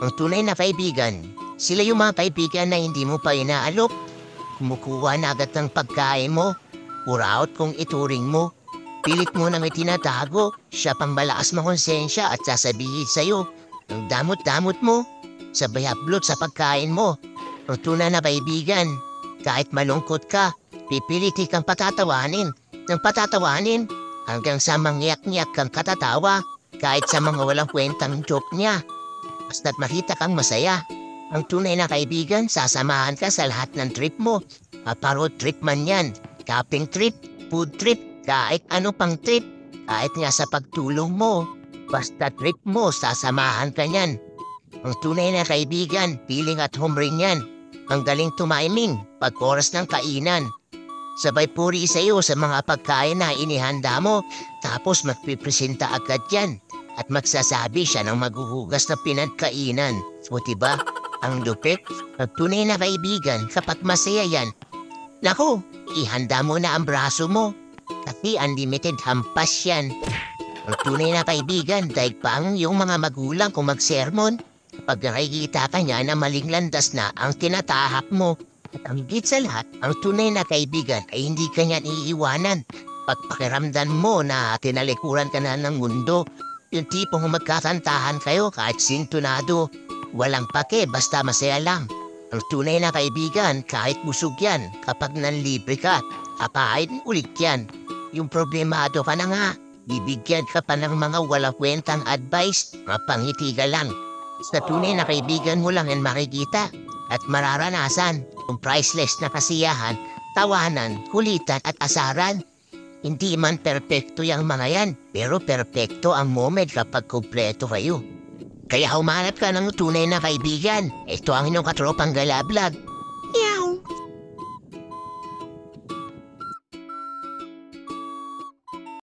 Ang tunay na kaibigan, sila yung mga kaibigan na hindi mo pa inaalok. Kumukuha na agad ng pagkain mo. Uraot kung ituring mo. Pilit mo nang itinatago. Siya pang malakas makonsensya at sasabihin sa'yo. Ang damot-damot mo. Sabay hablot sa pagkain mo. Ang tunay na kaibigan, kahit malungkot ka, pipiliti kang patatawanin. Nang patatawanin, hanggang sa mangyak-ngyak kang katatawa. Kahit sa mga walang kwentang joke niya. Basta't makita kang masaya. Ang tunay na kaibigan, sasamahan ka sa lahat ng trip mo. Road trip man yan, camping trip, food trip, kahit ano pang trip. Kahit nga sa pagtulong mo, basta trip mo, sasamahan ka niyan. Ang tunay na kaibigan, feeling at home rin yan. Ang galing tumiming, pag oras ng kainan. Sabay puri sa'yo sa mga pagkain na inihanda mo, tapos magpipresenta agad yan. At magsasabi siya ng maghuhugas na pinagkainan. O diba, ang lupit, ang tunay na kaibigan kapag masaya yan. Naku, ihanda mo na ang braso mo. Kasi unlimited hampas yan. Ang tunay na kaibigan, daig pa ang iyong mga magulang kung magsermon. Pag nakikita ka niya na maling landas na ang tinatahak mo. At ang higit sa lahat, ang tunay na kaibigan ay hindi ka niyan iiwanan. Pag pakiramdam mo na tinalikuran ka na ng mundo, yung tipong magkakantahan kayo kahit sintonado. Walang pake, basta masaya lang. Ang tunay na kaibigan, kahit busog yan, kapag nanlibre ka, kapain ulit yan. Yung problemado ka na nga, bibigyan ka pa ng mga walang kwentang advice, mapangiti ka lang. Sa tunay na kaibigan mo lang yan makikita at mararanasan yung priceless na kasiyahan, tawanan, kulitan at asaran. Hindi man perpekto yung mga yan, pero perpekto ang moment kapag kumpleto kayo. Kaya humanap ka ng tunay na kaibigan. Ito ang inyong katropang Gala Vlog.